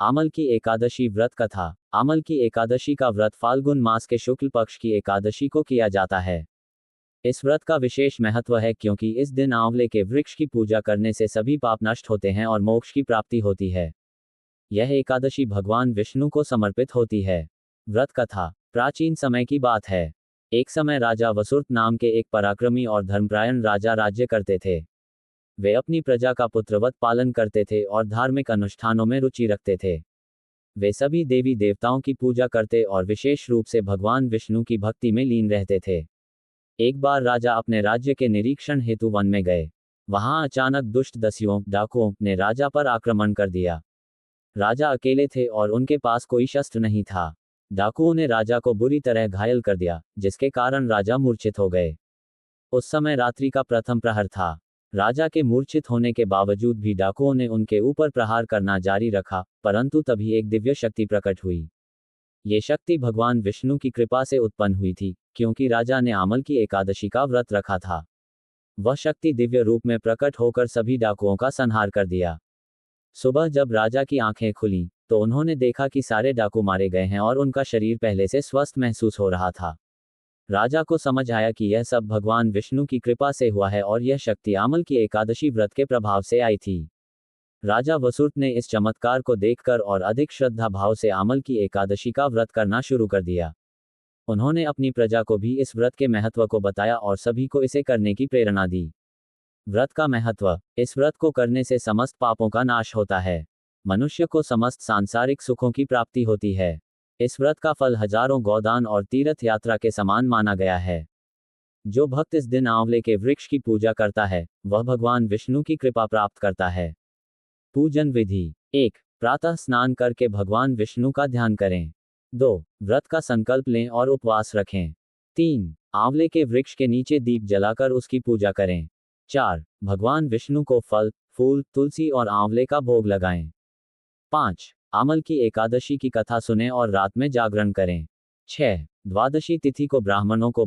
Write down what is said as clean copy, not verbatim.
आमल की एकादशी व्रत कथा। आमल की एकादशी का व्रत फाल्गुन मास के शुक्ल पक्ष की एकादशी को किया जाता है। इस व्रत का विशेष महत्व है क्योंकि इस दिन आंवले के वृक्ष की पूजा करने से सभी पाप नष्ट होते हैं और मोक्ष की प्राप्ति होती है। यह एकादशी भगवान विष्णु को समर्पित होती है। व्रत कथा प्राचीन समय की बात है। एक समय राजा वसुर्त नाम के एक पराक्रमी और धर्मपरायण राजा राज्य करते थे। वे अपनी प्रजा का पुत्रवत पालन करते थे और धार्मिक अनुष्ठानों में रुचि रखते थे। वे सभी देवी देवताओं की पूजा करते और विशेष रूप से भगवान विष्णु की भक्ति में लीन रहते थे। एक बार राजा अपने राज्य के निरीक्षण हेतु वन में गए। वहां अचानक दुष्ट दस्युओं डाकुओं ने राजा पर आक्रमण कर दिया। राजा अकेले थे और उनके पास कोई शस्त्र नहीं था। डाकुओं ने राजा को बुरी तरह घायल कर दिया, जिसके कारण राजा मूर्छित हो गए। उस समय रात्रि का प्रथम प्रहर था। राजा के मूर्छित होने के बावजूद भी डाकुओं ने उनके ऊपर प्रहार करना जारी रखा, परंतु तभी एक दिव्य शक्ति प्रकट हुई। ये शक्ति भगवान विष्णु की कृपा से उत्पन्न हुई थी, क्योंकि राजा ने आमल की एकादशी का व्रत रखा था। वह शक्ति दिव्य रूप में प्रकट होकर सभी डाकुओं का संहार कर दिया। सुबह जब राजा की आंखें खुली, तो उन्होंने देखा कि सारे डाकू मारे गए हैं और उनका शरीर पहले से स्वस्थ महसूस हो रहा था। राजा को समझ आया कि यह सब भगवान विष्णु की कृपा से हुआ है और यह शक्ति आमल की एकादशी व्रत के प्रभाव से आई थी। राजा वसुर्त ने इस चमत्कार को देखकर और अधिक श्रद्धा भाव से आमल की एकादशी का व्रत करना शुरू कर दिया। उन्होंने अपनी प्रजा को भी इस व्रत के महत्व को बताया और सभी को इसे करने की प्रेरणा दी। व्रत का महत्व। इस व्रत को करने से समस्त पापों का नाश होता है। मनुष्य को समस्त सांसारिक सुखों की प्राप्ति होती है। इस व्रत का फल हजारों गोदान और तीर्थ यात्रा के समान माना गया है। जो भक्त इस दिन आंवले के वृक्ष की पूजा करता है, वह भगवान विष्णु की कृपा प्राप्त करता है। पूजन विधि। 1. प्रातः स्नान करके भगवान विष्णु का ध्यान करें। 2. व्रत का संकल्प लें और उपवास रखें। 3. आंवले के वृक्ष के नीचे दीप जलाकर उसकी पूजा करें। 4. भगवान विष्णु को फल, फूल, तुलसी और आंवले का भोग लगाएं। 5. आमल की एकादशी की कथा सुनें और रात में जागरण करें। 6. द्वादशी तिथि को ब्राह्मणों को